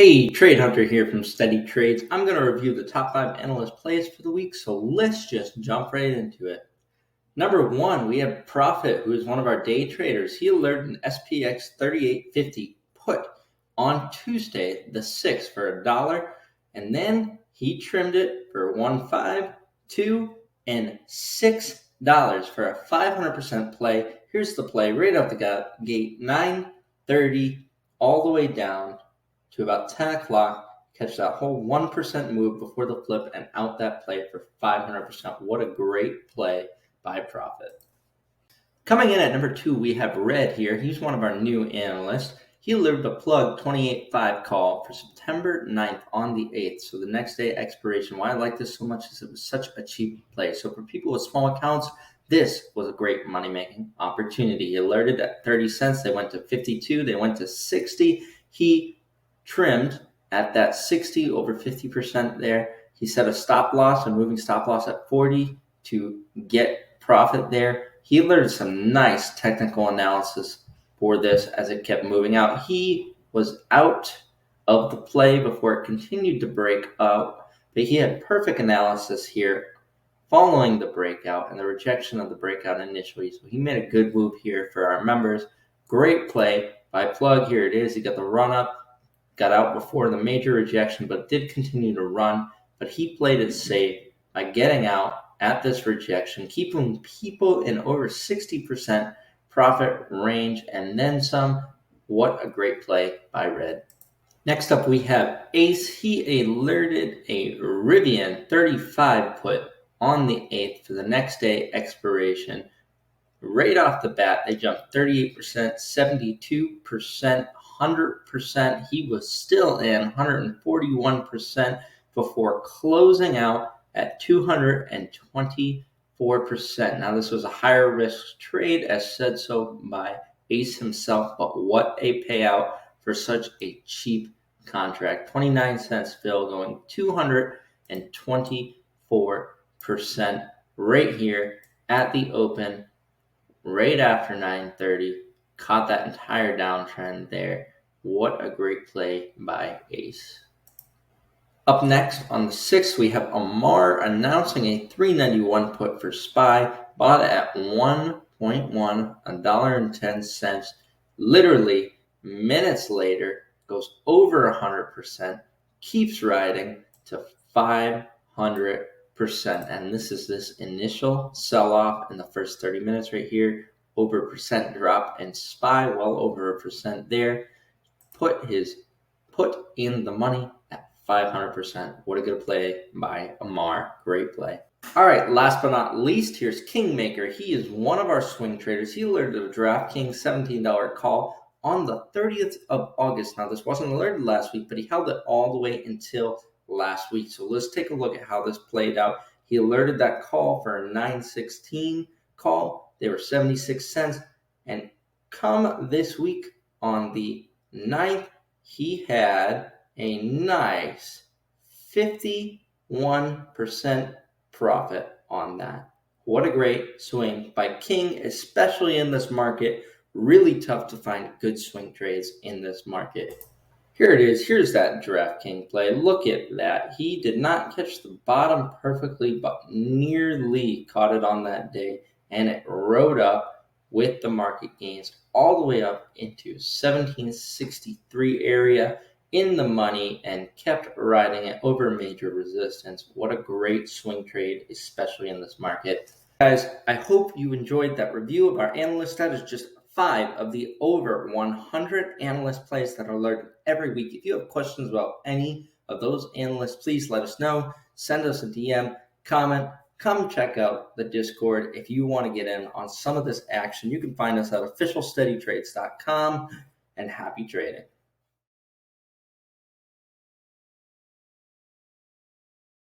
Hey, Trade Hunter here from Steady Trades. I'm going to review the top 5 analyst plays for the week, so let's just jump right into it. Number 1, we have Profit, who is one of our day traders. He alerted an SPX 3850 put on Tuesday, the 6th, for $1, and then he trimmed it for $1, $5, $2, and $6 for a 500% play. Here's the play right out the gate, 9:30 all the way down to about 10 o'clock, catch that whole 1% move before the flip and out that play for 500%. What a great play by Profit. Coming in at number 2, we have Red here. He's one of our new analysts. He delivered a plug 28.5 call for September 9th on the 8th, so the next day expiration. Why I like this so much is it was such a cheap play. So for people with small accounts, this was a great money-making opportunity. He alerted at 30 cents. They went to 52. They went to 60. He trimmed at that 60, over 50% there. He set a stop loss, a moving stop loss at 40 to get profit there. He alerted some nice technical analysis for this as it kept moving out. He was out of the play before it continued to break out, but he had perfect analysis here following the breakout and the rejection of the breakout initially. So he made a good move here for our members. Great play by Plug. Here it is. He got the run up. Got out before the major rejection, but did continue to run. But he played it safe by getting out at this rejection, keeping people in over 60% profit range and then some. What a great play by Red. Next up, we have Ace. He alerted a Rivian 35 put on the 8th for the next day expiration. Right off the bat, they jumped 38%, 72%, 100%. He was still in 141% before closing out at 224%. Now, this was a higher risk trade, as said so by Ace himself, but what a payout for such a cheap contract. 29 cents fill going 224% right here at the open. Right after 9:30, caught that entire downtrend there. What a great play by Ace. Up next, on the 6th, we have Amar announcing a 391 put for SPY, bought at 1.1, $1.10. Literally, minutes later, goes over 100%, keeps riding to 500%. And this is this initial sell-off in the first 30 minutes right here. Over a percent drop, and SPY well over 1% there. Put in the money at 500%. What a good play by Amar. Great play. All right, last but not least, here's Kingmaker. He is one of our swing traders. He alerted a DraftKings $17 call on the 30th of August. Now, this wasn't alerted last week, but he held it all the way until last week. So let's take a look at how this played out. He alerted that call for a 9:16 call. They were 76 cents. And come this week on the 9th, he had a nice 51% profit on that. What a great swing by King, especially in this market. Really tough to find good swing trades in this market. Here it is. Here's that DraftKings play. Look at that. He did not catch the bottom perfectly, but nearly caught it on that day. And it rode up with the market gains all the way up into 1763 area in the money and kept riding it over major resistance. What a great swing trade, especially in this market. Guys, I hope you enjoyed that review of our analyst. That is just 5 of the over 100 analyst plays that are alerted every week. If you have questions about any of those analysts, please let us know. Send us a DM, comment, come check out the Discord if you want to get in on some of this action. You can find us at officialsteadytrades.com, and happy trading.